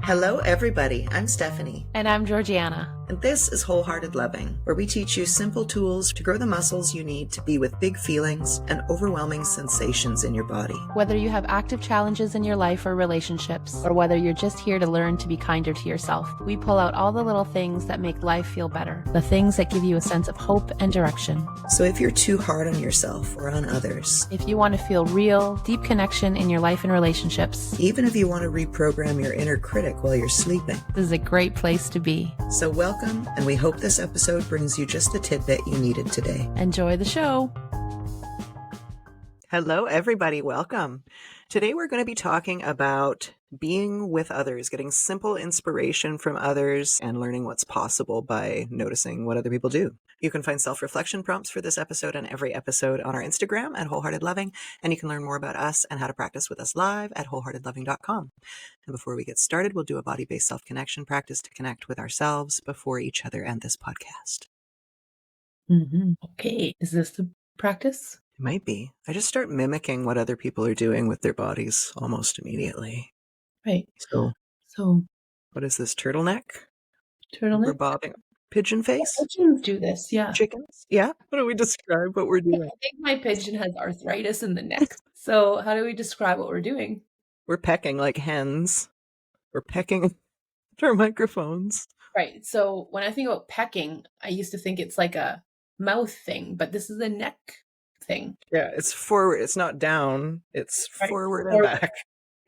Hello, everybody. I'm Stephanie. And I'm Georgianna. And this is Wholehearted Loving, where we teach you simple tools to grow the muscles you need to be with big feelings and overwhelming sensations in your body. Whether you have active challenges in your life or relationships, or whether you're just here to learn to be kinder to yourself, we pull out all the little things that make life feel better, the things that give you a sense of hope and direction. So if you're too hard on yourself or on others, if you want to feel real, deep connection in your life and relationships, even if you want to reprogram your inner critic while you're sleeping, this is a great place to be. So welcome, and we hope this episode brings you just the tidbit you needed today. Enjoy the show. Hello, everybody. Welcome. Today we're going to be talking about being with others, getting simple inspiration from others, and learning what's possible by noticing what other people do. You can find self-reflection prompts for this episode and every episode on our Instagram at Wholehearted Loving, and you can learn more about us and how to practice with us live at wholeheartedloving.com. And before we get started, we'll do a body-based self-connection practice to connect with ourselves before each other and this podcast. Okay, is this the practice? It might be. I just start mimicking what other people are doing with their bodies almost immediately. Right. So what is this, turtleneck? We're bobbing. Pigeon face? Pigeons do this, yeah. Chickens? Yeah? How do we describe what we're doing? I think my pigeon has arthritis in the neck. So how do we describe what we're doing? We're pecking like hens. We're pecking at our microphones. Right. So when I think about pecking, I used to think it's like a mouth thing, but this is a neck thing. Yeah, it's forward. It's not down. It's forward and back.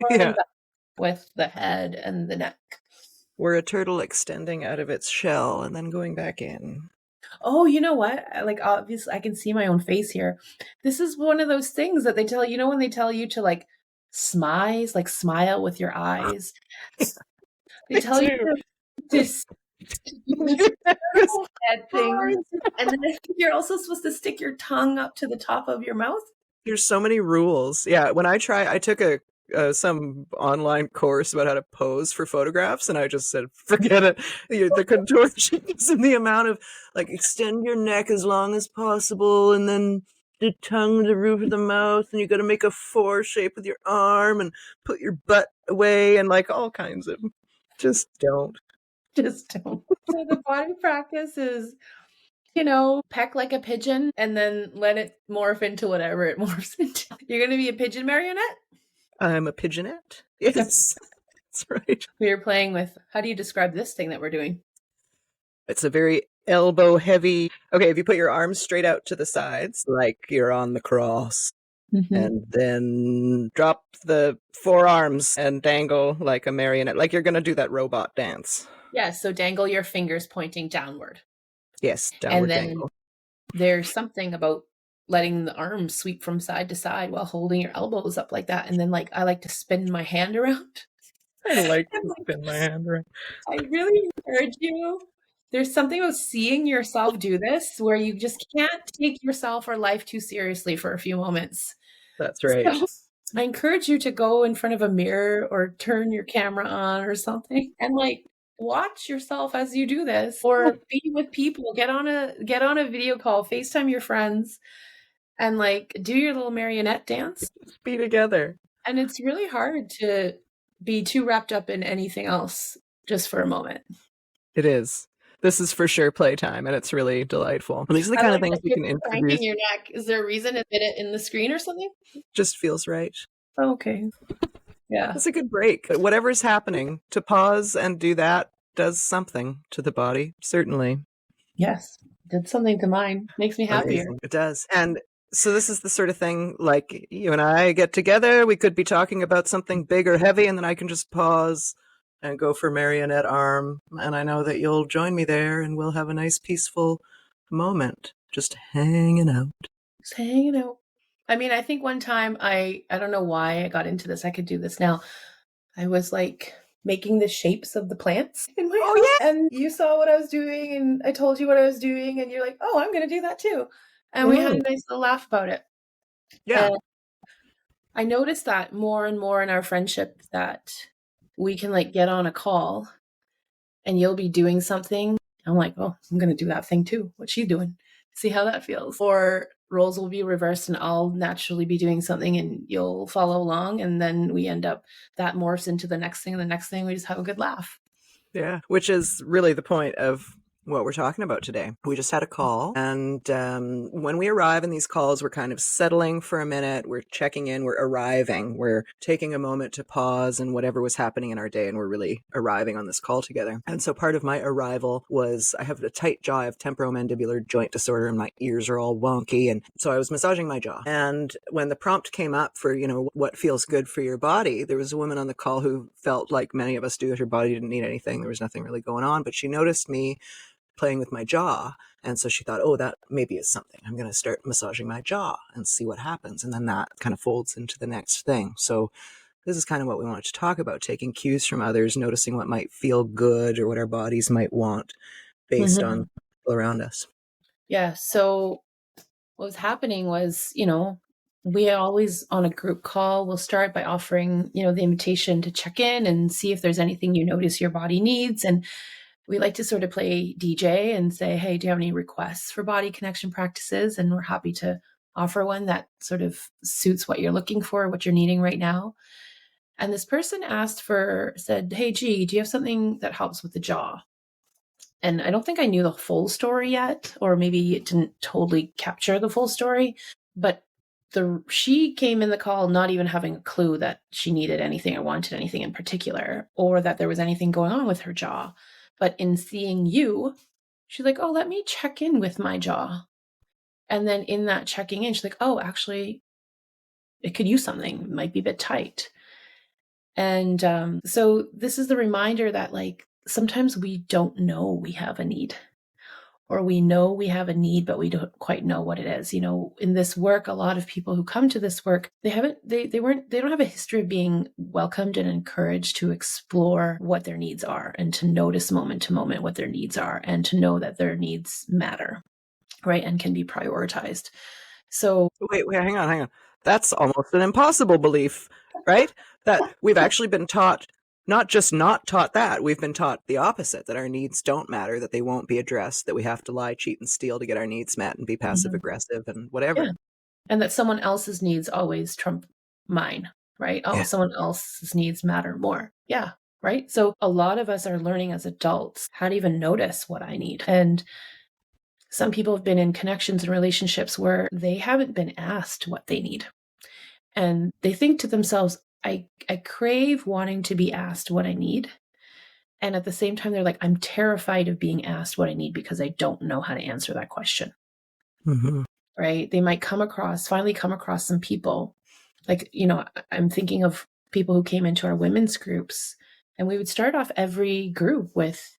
And back with the head and the neck. We're a turtle extending out of its shell and then going back in. Oh, you know what? Like, obviously, I can see my own face here. This is one of those things that they tell you, when they tell you to like smile with your eyes. They tell you to this head thing, and then you're also supposed to stick your tongue up to the top of your mouth. There's so many rules. Yeah, when I took some online course about how to pose for photographs, and I just said, forget it. The contortions and the amount of like extend your neck as long as possible, and then the tongue to the roof of the mouth, and you got to make a 4 shape with your arm and put your butt away, and like all kinds of just don't. So the body practice is, peck like a pigeon and then let it morph into whatever it morphs into. You're going to be a pigeon marionette? I'm a pigeonette. Yes, that's right. We are playing with, how do you describe this thing that we're doing? It's a very elbow heavy. Okay, if you put your arms straight out to the sides, like you're on the cross, and then drop the forearms and dangle like a marionette, like you're going to do that robot dance. Yeah, so dangle your fingers pointing downward. Yes, downward and then dangle. There's something about letting the arms sweep from side to side while holding your elbows up like that. And then I like to spin my hand around. I like to spin my hand around. I really encourage you. There's something about seeing yourself do this where you just can't take yourself or life too seriously for a few moments. That's right. So I encourage you to go in front of a mirror or turn your camera on or something and watch yourself as you do this, or be with people. Get on a video call, FaceTime your friends, and do your little marionette dance. Just be together. And it's really hard to be too wrapped up in anything else just for a moment. It is. This is for sure playtime, and it's really delightful. And these are the kind of things we can introduce. Your neck. Is there a reason to fit it in the screen or something? Just feels right. Okay. Yeah. It's a good break. Whatever's happening, to pause and do that does something to the body, certainly. Yes. Did something to mine. Makes me happier. Amazing. It does. And so this is the sort of thing, like you and I get together, we could be talking about something big or heavy, and then I can just pause and go for marionette arm. And I know that you'll join me there, and we'll have a nice, peaceful moment, just hanging out. Just hanging out. I mean, I think one time I don't know why I got into this. I could do this now. I was making the shapes of the plants in my house. Yeah. And you saw what I was doing, and I told you what I was doing, and you're like, oh, I'm going to do that too. And we had a nice little laugh about it. Yeah. And I noticed that more and more in our friendship, that we can get on a call and you'll be doing something. I'm like, oh, I'm going to do that thing too. What's she doing? See how that feels. Or roles will be reversed and I'll naturally be doing something and you'll follow along. And then we end up, that morphs into the next thing and the next thing. We just have a good laugh. Yeah, which is really the point of what we're talking about today. We just had a call, and when we arrive in these calls, we're kind of settling for a minute, we're checking in, we're arriving, we're taking a moment to pause and whatever was happening in our day, and we're really arriving on this call together. And so part of my arrival was I have a tight jaw, I have temporomandibular joint disorder, and my ears are all wonky, and so I was massaging my jaw. And when the prompt came up for, what feels good for your body, there was a woman on the call who felt like many of us do, that her body didn't need anything, there was nothing really going on, but she noticed me playing with my jaw. And so she thought, oh, that maybe is something. I'm going to start massaging my jaw and see what happens. And then that kind of folds into the next thing. So this is kind of what we wanted to talk about, taking cues from others, noticing what might feel good or what our bodies might want based on people around us. Yeah. So what was happening was, we always on a group call will start by offering, the invitation to check in and see if there's anything you notice your body needs. And we like to sort of play DJ and say, hey, do you have any requests for body connection practices? And we're happy to offer one that sort of suits what you're looking for, what you're needing right now. And this person said, hey, G, do you have something that helps with the jaw? And I don't think I knew the full story yet, or maybe it didn't totally capture the full story, but she came in the call not even having a clue that she needed anything or wanted anything in particular, or that there was anything going on with her jaw. But in seeing you, she's like, oh, let me check in with my jaw. And then in that checking in, she's like, oh, actually, it could use something. It might be a bit tight. And so this is the reminder that sometimes we don't know we have a need, or we know we have a need, but we don't quite know what it is. In this work, a lot of people who come to this work, they don't have a history of being welcomed and encouraged to explore what their needs are and to notice moment to moment what their needs are and to know that their needs matter, right? And can be prioritized. So wait, hang on. That's almost an impossible belief, right? That we've actually been taught, not just not taught that, we've been taught the opposite, that our needs don't matter, that they won't be addressed, that we have to lie, cheat, and steal to get our needs met and be passive aggressive and whatever. Yeah. And that someone else's needs always trump mine, right? Oh, Yeah. someone else's needs matter more. Yeah. Right. So a lot of us are learning as adults how to even notice what I need. And some people have been in connections and relationships where they haven't been asked what they need. And they think to themselves, I crave wanting to be asked what I need. And at the same time, they're like, I'm terrified of being asked what I need because I don't know how to answer that question. Mm-hmm. Right? They might finally come across some people. I'm thinking of people who came into our women's groups, and we would start off every group with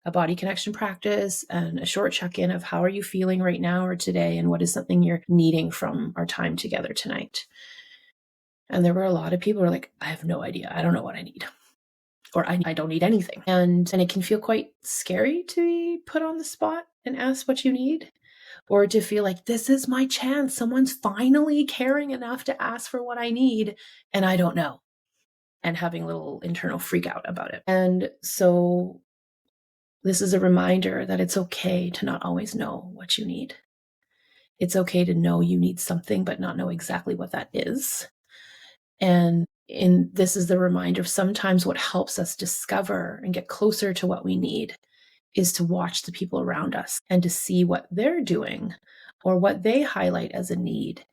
a body connection practice and a short check-in of how are you feeling right now or today, and what is something you're needing from our time together tonight. And there were a lot of people who were like, I have no idea. I don't know what I need. Or I don't need anything. And it can feel quite scary to be put on the spot and asked what you need, or to feel like this is my chance. Someone's finally caring enough to ask for what I need, and I don't know, and having a little internal freak out about it. And so this is a reminder that it's okay to not always know what you need. It's okay to know you need something, but not know exactly what that is. And this is the reminder of sometimes what helps us discover and get closer to what we need is to watch the people around us and to see what they're doing or what they highlight as a need.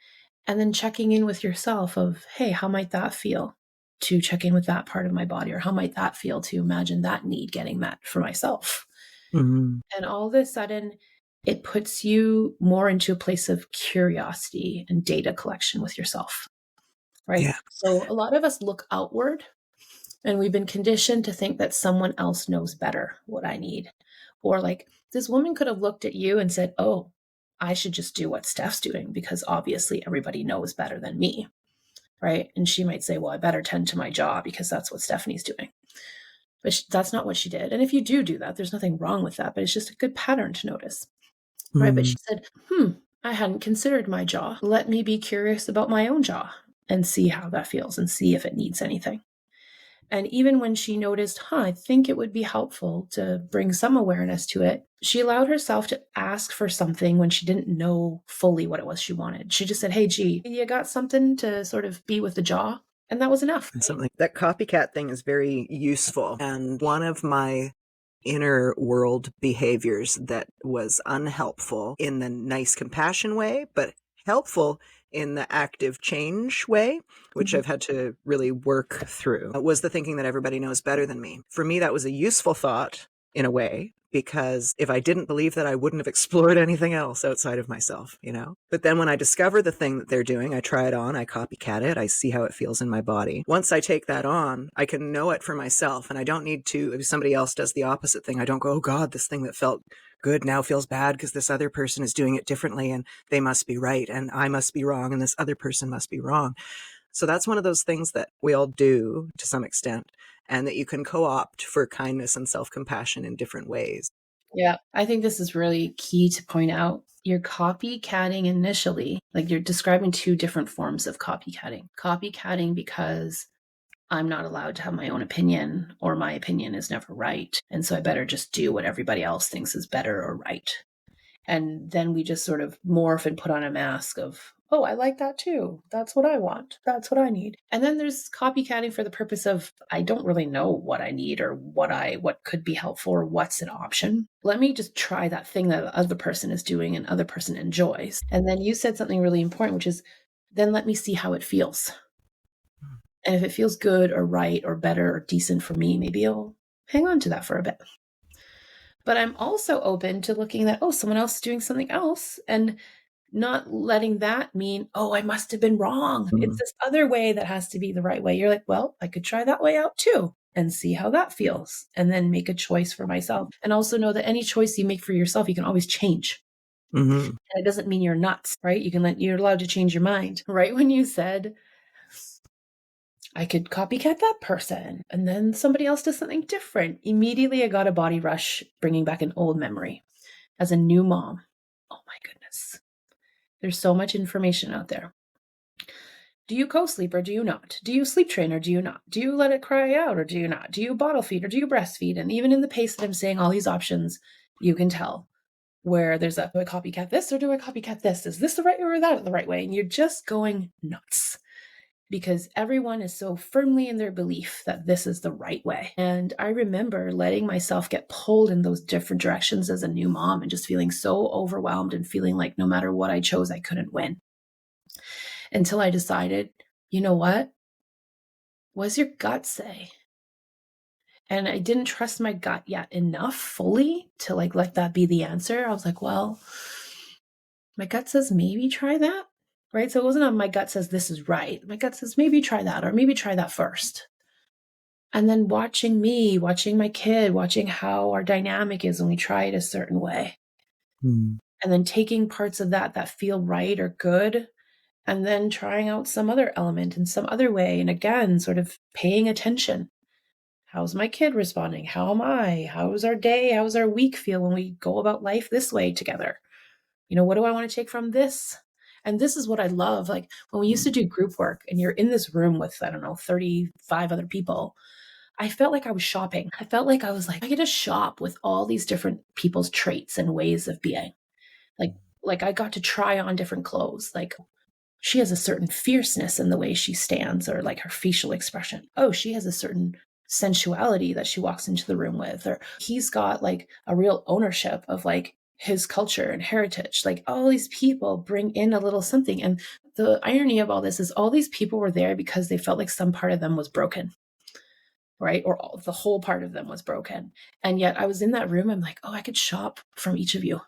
And then checking in with yourself of, hey, how might that feel to check in with that part of my body? Or how might that feel to imagine that need getting met for myself? Mm-hmm. And all of a sudden, it puts you more into a place of curiosity and data collection with yourself, right? Yeah. So a lot of us look outward, and we've been conditioned to think that someone else knows better what I need. Or this woman could have looked at you and said, oh, I should just do what Steph's doing because obviously everybody knows better than me, right? And she might say, well, I better tend to my jaw because that's what Stephanie's doing. But that's not what she did. And if you do that, there's nothing wrong with that, but it's just a good pattern to notice, right? Mm-hmm. But she said, I hadn't considered my jaw. Let me be curious about my own jaw and see how that feels and see if it needs anything. And even when she noticed, I think it would be helpful to bring some awareness to it, she allowed herself to ask for something when she didn't know fully what it was she wanted. She just said, hey, G, you got something to sort of be with the jaw? And that was enough. Something that copycat thing is very useful. And one of my inner world behaviors that was unhelpful in the nice compassion way, but helpful in the active change way, which I've had to really work through, was the thinking that everybody knows better than me. For me, that was a useful thought in a way, because if I didn't believe that, I wouldn't have explored anything else outside of myself, you know? But then when I discover the thing that they're doing, I try it on, I copycat it, I see how it feels in my body. Once I take that on, I can know it for myself, and I don't need to, if somebody else does the opposite thing, I don't go, oh God, this thing that felt good now feels bad because this other person is doing it differently and they must be right and I must be wrong and this other person must be wrong. So that's one of those things that we all do to some extent, and that you can co-opt for kindness and self-compassion in different ways. Yeah, I think this is really key to point out. You're copycatting initially, like you're describing two different forms of copycatting. Copycatting because I'm not allowed to have my own opinion, or my opinion is never right. And so I better just do what everybody else thinks is better or right. And then we just sort of morph and put on a mask of, oh, I like that too. That's what I want. That's what I need. And then there's copycatting for the purpose of, I don't really know what I need or what could be helpful or what's an option. Let me just try that thing that the other person is doing and other person enjoys. And then you said something really important, which is, then let me see how it feels. And if it feels good or right or better or decent for me, maybe I'll hang on to that for a bit. But I'm also open to looking at, someone else is doing something else, and not letting that mean, I must have been wrong. It's this other way that has to be the right way. You're like, well, I could try that way out too and see how that feels, and then make a choice for myself. And also know that any choice you make for yourself, you can always change. And it doesn't mean you're nuts, right? You're allowed to change your mind. Right when you said, I could copycat that person, and then somebody else does something different, immediately I got a body rush, bringing back an old memory. As a new mom, oh my goodness, there's so much information out there. Do you co-sleep or do you not? Do you sleep train or do you not? Do you let it cry out or do you not? Do you bottle feed or do you breastfeed? And even in the pace that I'm saying all these options, you can tell where there's do I copycat this or do I copycat this? Is this the right way or that the right way? And you're just going nuts, because everyone is so firmly in their belief that this is the right way. And I remember letting myself get pulled in those different directions as a new mom and just feeling so overwhelmed and feeling like no matter what I chose, I couldn't win. Until I decided, you know what? What does your gut say? And I didn't trust my gut yet enough fully to let that be the answer. I was like, well, my gut says maybe try that. Right? So it wasn't my gut says this is right. My gut says maybe try that, or maybe try that first. And then watching my kid, watching how our dynamic is when we try it a certain way. And then taking parts of that feel right or good, and then trying out some other element in some other way. And again, sort of paying attention. How's my kid responding? How am I? How's our day? How's our week feel when we go about life this way together? What do I want to take from this? And this is what I love. Like when we used to do group work and you're in this room with, 35 other people, I felt like I was shopping. I felt like I get to shop with all these different people's traits and ways of being. Like I got to try on different clothes. Like she has a certain fierceness in the way she stands, or like her facial expression. Oh, she has a certain sensuality that she walks into the room with, or he's got like a real ownership of like his culture and heritage. Like all these people bring in a little something. And the irony of all this is all these people were there because they felt like some part of them was broken, right? Or the whole part of them was broken. And yet I was in that room. I'm like, I could shop from each of you.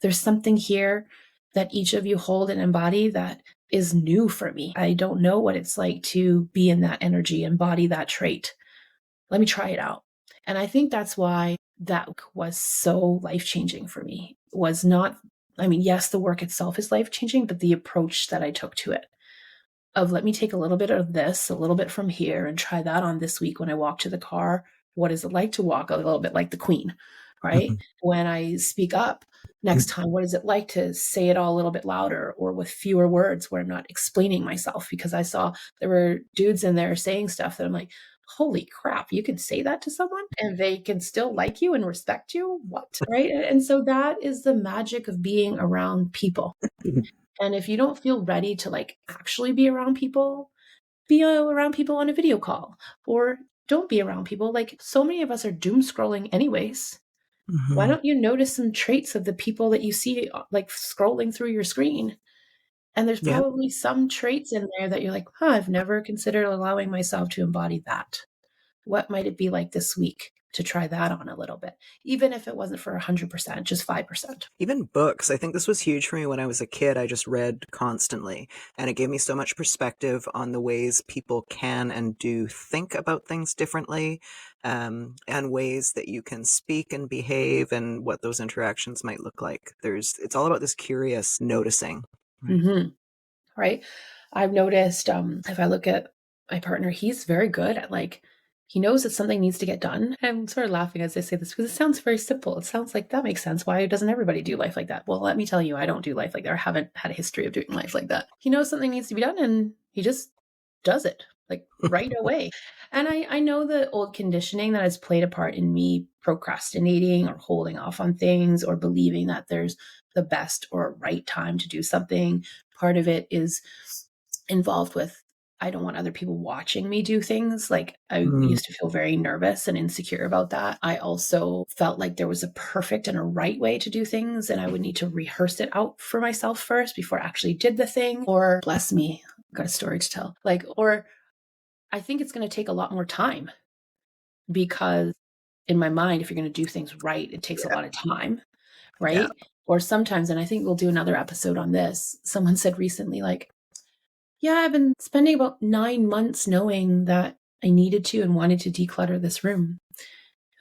There's something here that each of you hold and embody that is new for me. I don't know what it's like to be in that energy, embody that trait. Let me try it out. And I think that's why that was so life-changing for me. Was not, yes, the work itself is life-changing, but the approach that I took to it, of let me take a little bit of this, a little bit from here, and try that on this week when I walk to the car. What is it like to walk a little bit like the queen, right? When I speak up next time, what is it like to say it all a little bit louder or with fewer words where I'm not explaining myself? Because I saw there were dudes in there saying stuff that I'm like, holy crap, you can say that to someone and they can still like you and respect you? What? Right? And so that is the magic of being around people. And if you don't feel ready to like actually be around people, be around people on a video call, or don't be around people. Like, so many of us are doom scrolling anyways. Why don't you notice some traits of the people that you see like scrolling through your screen? And there's Yeah. probably some traits in there that you're like, I've never considered allowing myself to embody that. What might it be like this week to try that on a little bit? Even if it wasn't for 100%, just 5%. Even books. I think this was huge for me when I was a kid. I just read constantly, and it gave me so much perspective on the ways people can and do think about things differently, and ways that you can speak and behave and what those interactions might look like. It's all about this curious noticing. Right. Mm-hmm. Right. I've noticed if I look at my partner, he's very good at like, he knows that something needs to get done. I'm sort of laughing as I say this because it sounds very simple. It sounds like that makes sense. Why doesn't everybody do life like that? Well, let me tell you, I don't do life like that. I haven't had a history of doing life like that. He knows something needs to be done and he just does it like right away. And I know the old conditioning that has played a part in me procrastinating or holding off on things or believing that there's the best or right time to do something. Part of it is involved with I don't want other people watching me do things. Like I Mm. used to feel very nervous and insecure about that. I also felt like there was a perfect and a right way to do things, and I would need to rehearse it out for myself first before I actually did the thing. Or bless me, I've got a story to tell. Like, or I think it's going to take a lot more time because in my mind, if you're going to do things right, it takes a Yeah. lot of time, Yeah. right? Or sometimes, and I think we'll do another episode on this, someone said recently, like, yeah, I've been spending about 9 months knowing that I needed to and wanted to declutter this room.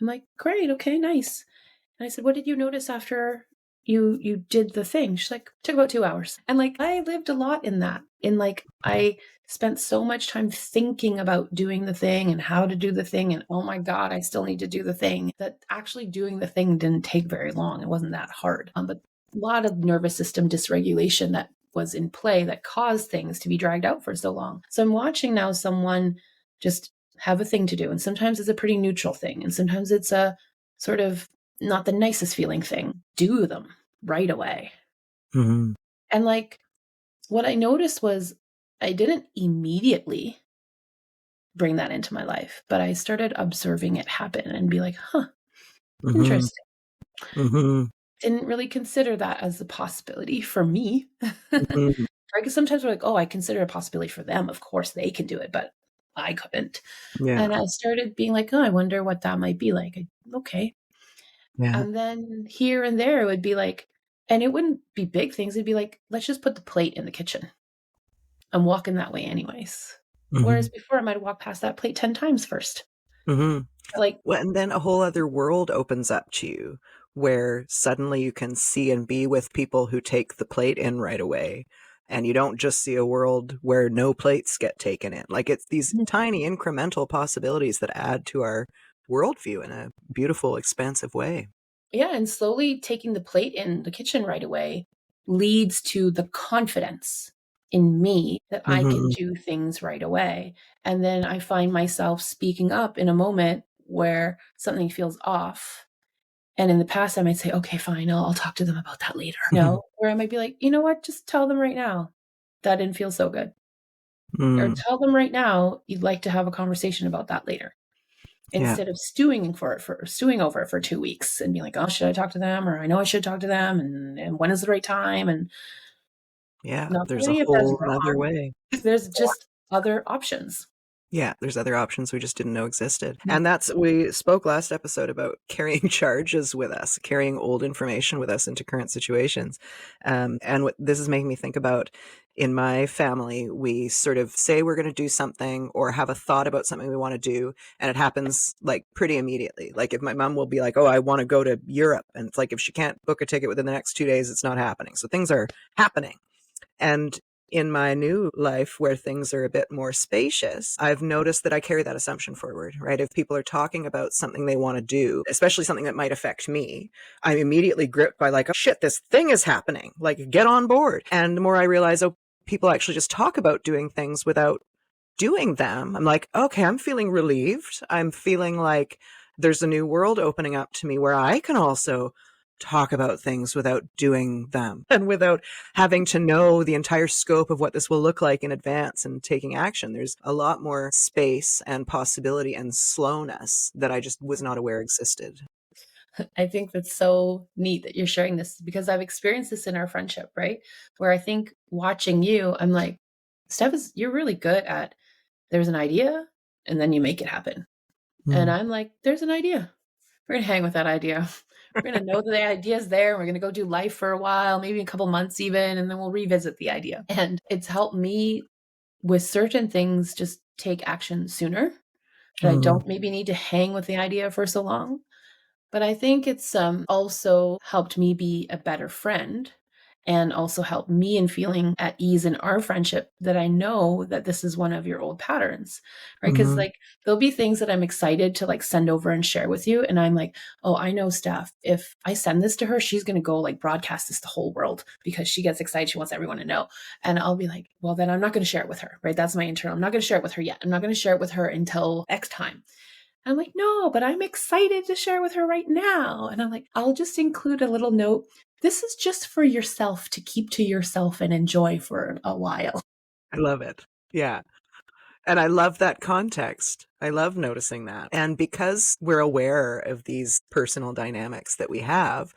I'm like, great, okay, nice. And I said, what did you notice after you did the thing? She's like, took about 2 hours. And like I lived a lot in that. In like I spent so much time thinking about doing the thing and how to do the thing. And oh my God, I still need to do the thing. That actually doing the thing didn't take very long. It wasn't that hard. But a lot of nervous system dysregulation that was in play that caused things to be dragged out for so long. So I'm watching now someone just have a thing to do. And sometimes it's a pretty neutral thing. And sometimes it's a sort of not the nicest feeling thing. Do them right away. Mm-hmm. And like what I noticed was I didn't immediately bring that into my life, but I started observing it happen and be like, Mm-hmm. interesting. Mm-hmm. Didn't really consider that as a possibility for me. Mm-hmm. Right? Because sometimes we're like, I consider a possibility for them. Of course they can do it, but I couldn't. Yeah. And I started being like, I wonder what that might be like. Okay. Yeah. And then here and there it would be like, and it wouldn't be big things. It'd be like, let's just put the plate in the kitchen. I'm walking that way anyways. Mm-hmm. Whereas before I might walk past that plate 10 times first. Mm-hmm. Like, Well, and then a whole other world opens up to you where suddenly you can see and be with people who take the plate in right away. And you don't just see a world where no plates get taken in. Like it's these tiny incremental possibilities that add to our worldview in a beautiful, expansive way. yeah. And slowly taking the plate in the kitchen right away leads to the confidence in me that I can Mm-hmm. do things right away. And then I find myself speaking up in a moment where something feels off. And in the past, I might say, okay, fine, I'll talk to them about that later. No, where I might be like, you know what, just tell them right now that didn't feel so good. Or Mm, tell them right now you'd like to have a conversation about that later. yeah. Instead of stewing over it for 2 weeks and being like, oh, should I talk to them? Or I know I should talk to them, and when is the right time? And Yeah. not that There's a any of that's whole nother wrong. way. There's just other options. Yeah, there's other options we just didn't know existed. Mm. And we spoke last episode about carrying charges with us, carrying old information with us into current situations. And what this is making me think about in my family, we sort of say we're going to do something or have a thought about something we want to do, and it happens like pretty immediately. Like if my mom will be like, oh, I want to go to Europe. And it's like if she can't book a ticket within the next 2 days, it's not happening. So things are happening. And in my new life where things are a bit more spacious, I've noticed that I carry that assumption forward, right? If people are talking about something they want to do, especially something that might affect me, I'm immediately gripped by like, oh shit, this thing is happening. Like, get on board. And the more I realize, oh, people actually just talk about doing things without doing them, I'm like, okay, I'm feeling relieved. I'm feeling like there's a new world opening up to me where I can also talk about things without doing them and without having to know the entire scope of what this will look like in advance and taking action. There's a lot more space and possibility and slowness that I just was not aware existed. I think that's so neat that you're sharing this because I've experienced this in our friendship, right? Where I think watching you, I'm like, Steph, you're really good at there's an idea and then you make it happen. And I'm like, there's an idea. We're going to hang with that idea. We're going to know that the idea is there. We're going to go do life for a while, maybe a couple months even, and then we'll revisit the idea. And it's helped me with certain things just take action sooner, that I don't maybe need to hang with the idea for so long. But I think it's also helped me be a better friend and also helped me in feeling at ease in our friendship that I know that this is one of your old patterns, right? Because like there'll be things that I'm excited to like send over and share with you. And I'm like, oh, I know Steph, if I send this to her, she's going to go like broadcast this to the whole world because she gets excited. She wants everyone to know. And I'll be like, well, then I'm not going to share it with her, right? That's my internal. I'm not going to share it with her yet. I'm not going to share it with her until X time. I'm like, no, but I'm excited to share with her right now. And I'm like, I'll just include a little note. This is just for yourself to keep to yourself and enjoy for a while. I love it. Yeah. And I love that context. I love noticing that. And because we're aware of these personal dynamics that we have,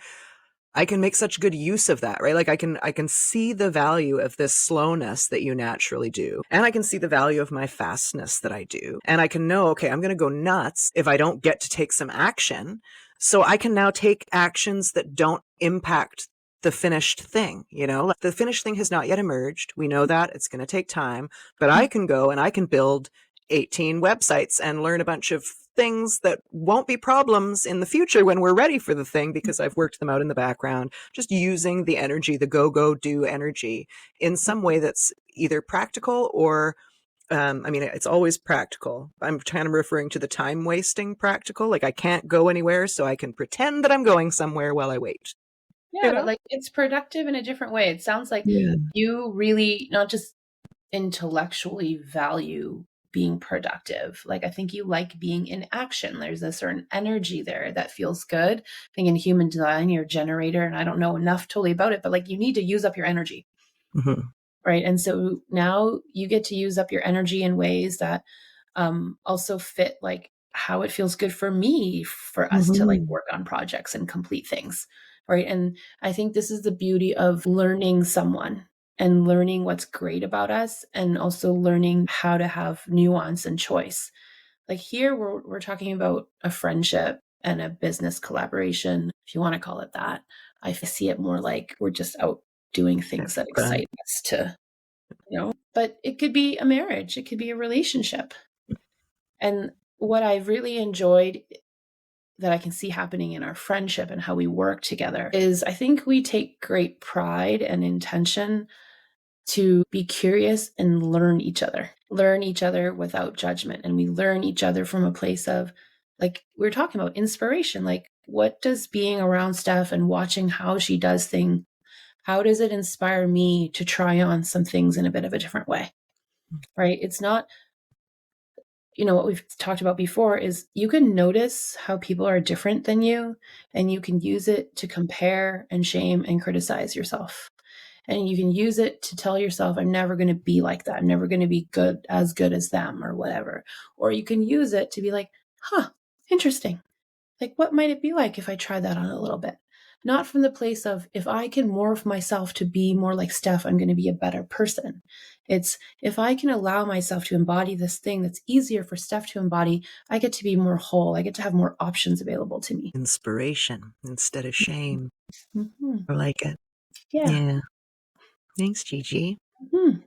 I can make such good use of that, right? Like I can see the value of this slowness that you naturally do. And I can see the value of my fastness that I do. And I can know, okay, I'm going to go nuts if I don't get to take some action. So I can now take actions that don't impact the finished thing, you know? The finished thing has not yet emerged. We know that it's going to take time, but I can go and I can build 18 websites and learn a bunch of things that won't be problems in the future when we're ready for the thing because I've worked them out in the background, just using the energy, the go do energy in some way that's either practical or I mean, it's always practical. I'm kind of referring to the time wasting practical. Like I can't go anywhere, so I can pretend that I'm going somewhere while I wait. You Yeah, know? like it's productive in a different way. It sounds like Yeah. you really not just intellectually value being productive. Like I think you like being in action. There's a certain energy there that feels good. I think in human design, you're a generator, and I don't know enough totally about it, but like you need to use up your energy. Mm-hmm. Right. And so now you get to use up your energy in ways that also fit like how it feels good for me for us to like Mm-hmm. work on projects and complete things. Right. And I think this is the beauty of learning someone and learning what's great about us and also learning how to have nuance and choice. Like here, we're talking about a friendship and a business collaboration, if you want to call it that. I see it more like we're just out doing things that Fun. excite us to, but it could be a marriage, it could be a relationship. And what I've really enjoyed that I can see happening in our friendship and how we work together is I think we take great pride and intention to be curious and learn each other without judgment. And we learn each other from a place of, like, we were talking about inspiration. Like, what does being around Steph and watching how she does things, how does it inspire me to try on some things in a bit of a different way? Right? It's not, what we've talked about before is you can notice how people are different than you, and you can use it to compare and shame and criticize yourself. And you can use it to tell yourself, I'm never going to be like that. I'm never going to be as good as them or whatever. Or you can use it to be like, huh, interesting. Like, what might it be like if I try that on a little bit? Not from the place of, if I can morph myself to be more like Steph, I'm going to be a better person. It's, if I can allow myself to embody this thing that's easier for Steph to embody, I get to be more whole. I get to have more options available to me. Inspiration instead of shame. Mm-hmm. I like it. Yeah. Yeah. Thanks, Gigi. Mm-hmm.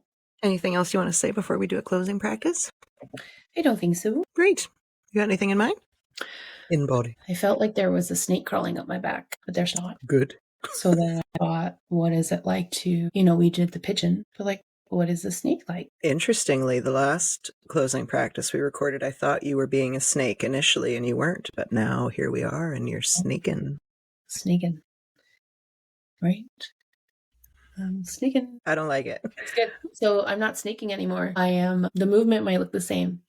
Anything else you want to say before we do a closing practice? I don't think so. Great. You got anything in mind? In body. I felt like there was a snake crawling up my back, but there's not. Good. So then I thought, what is it like to, we did the pigeon, but like, what is a snake like? Interestingly, the last closing practice we recorded, I thought you were being a snake initially and you weren't, but now here we are and you're snaking. Snaking. Right? I'm sneaking. I don't like it. It's good. So I'm not sneaking anymore. The movement might look the same.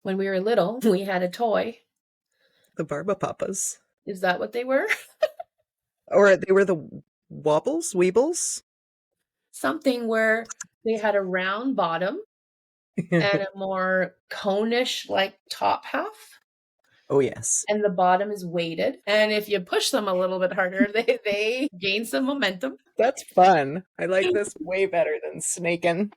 When we were little, we had a toy. The Barbapapas. Is that what they were? Or they were the Wobbles? Weebles? Something where they had a round bottom and a more conish like top half. Oh, yes. And the bottom is weighted. And if you push them a little bit harder, they gain some momentum. That's fun. I like this way better than snaking.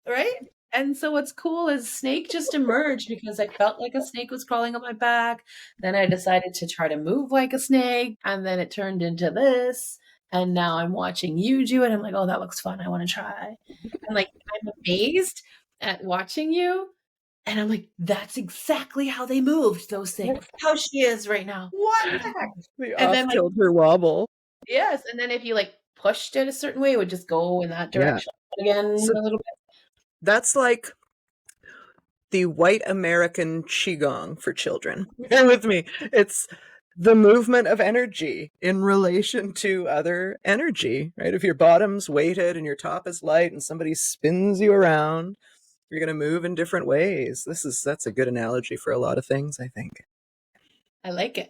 Right? And so what's cool is snake just emerged because I felt like a snake was crawling on my back. Then I decided to try to move like a snake. And then it turned into this. And now I'm watching you do it. I'm like, oh, that looks fun. I want to try. And like, I'm amazed at watching you. And I'm like, that's exactly how they moved those things. How she is right now. What the heck? The And then, off-kilter wobble. yes. And then if you like pushed it a certain way, it would just go in that direction again So a little bit. that's like the white American Qigong for children. Bear with me. It's the movement of energy in relation to other energy, right? If your bottom's weighted and your top is light and somebody spins you around, you're going to move in different ways. That's a good analogy for a lot of things, I think. I like it.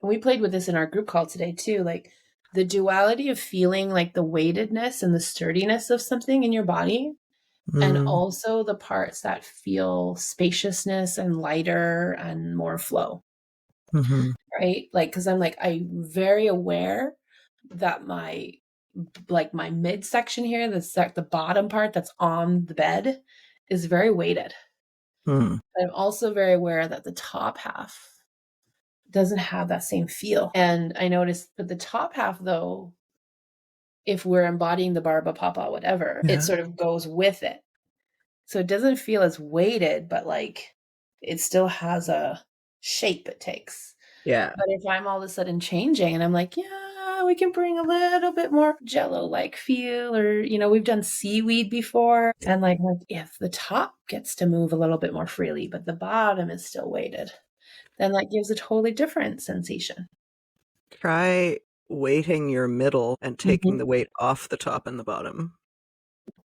We played with this in our group call today too, like the duality of feeling like the weightedness and the sturdiness of something in your body. And also the parts that feel spaciousness and lighter and more flow. Mm-hmm. Right? Like, cause I'm very aware that my midsection here, the bottom part that's on the bed is very weighted. I'm also very aware that the top half doesn't have that same feel. And I noticed that the top half though, if we're embodying the Barba Papa, whatever, it sort of goes with it. So it doesn't feel as weighted, but like it still has a shape it takes. Yeah. But if I'm all of a sudden changing and I'm like, yeah, we can bring a little bit more jello-like feel, or, we've done seaweed before. And like if the top gets to move a little bit more freely, but the bottom is still weighted, then that gives a totally different sensation. Try weighting your middle and taking the weight off the top and the bottom.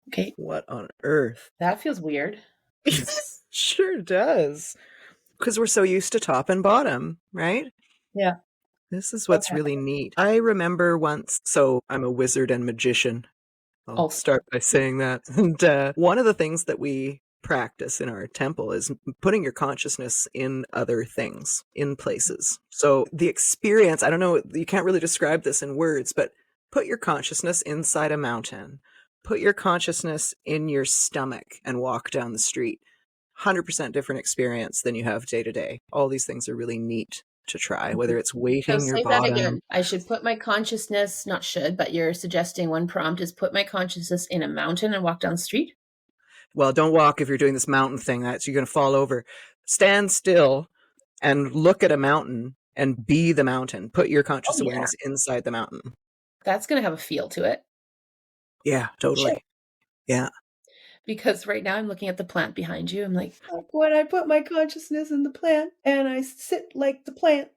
Okay. What on earth? That feels weird. Sure does. Because we're so used to top and bottom, right? Yeah. This is what's really neat. I remember once, so I'm a wizard and magician. I'll start by saying that. And one of the things that we practice in our temple is putting your consciousness in other things, in places. So the experience, I don't know, you can't really describe this in words, but put your consciousness inside a mountain. Put your consciousness in your stomach and walk down the street. 100% different experience than you have day to day. All these things are really neat to try, whether it's weighting your bottom. That again. I should put my consciousness, not should, but you're suggesting one prompt is put my consciousness in a mountain and walk down the street? Well, don't walk if you're doing this mountain thing. You're going to fall over. Stand still and look at a mountain and be the mountain. Put your conscious awareness inside the mountain. That's going to have a feel to it. Yeah, totally. Sure. Yeah. Because right now I'm looking at the plant behind you. I'm like, when I put my consciousness in the plant and I sit like the plant.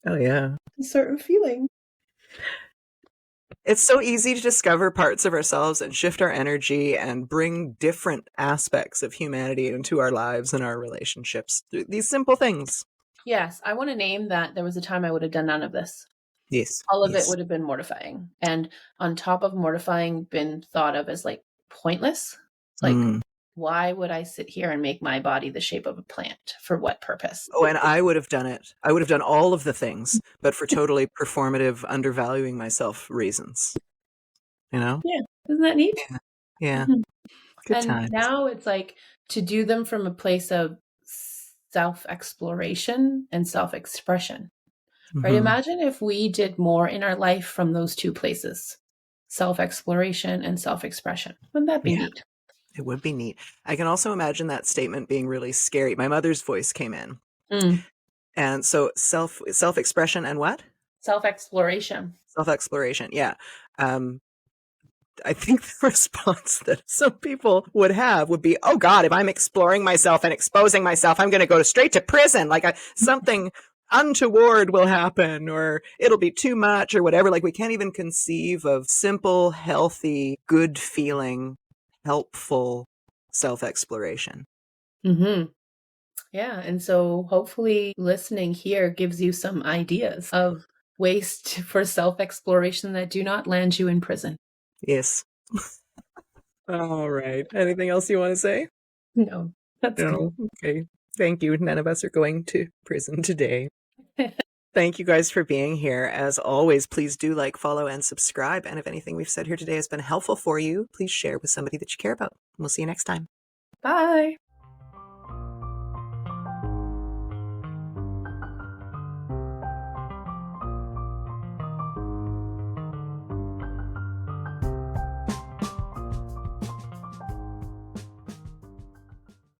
Oh, yeah. A certain feeling. It's so easy to discover parts of ourselves and shift our energy and bring different aspects of humanity into our lives and our relationships through these simple things. Yes. I want to name that there was a time I would have done none of this. Yes. All of it would have been mortifying. And on top of mortifying, been thought of as like pointless. Like, why would I sit here and make my body the shape of a plant? For what purpose? Oh, and I would have done it. I would have done all of the things, but for totally performative, undervaluing myself reasons. Yeah. Isn't that neat? Yeah. Good times. Now it's like to do them from a place of self-exploration and self-expression. Right? Imagine if we did more in our life from those two places, self-exploration and self-expression. Wouldn't that be neat? It would be neat. I can also imagine that statement being really scary. My mother's voice came in. And so self-expression and what? Self-exploration. Self-exploration. Yeah. I think the response that some people would have would be, oh God, if I'm exploring myself and exposing myself, I'm going to go straight to prison. Like something untoward will happen, or it'll be too much, or whatever. Like, we can't even conceive of simple, healthy, good feeling, helpful self-exploration. Mm-hmm. Yeah. And so hopefully listening here gives you some ideas of ways for self-exploration that do not land you in prison. Yes. All right. Anything else you want to say? No, that's No. good. Okay. Thank you. None of us are going to prison today. Thank you guys for being here. As always, please do like, follow, and subscribe. And if anything we've said here today has been helpful for you, please share with somebody that you care about. We'll see you next time. Bye.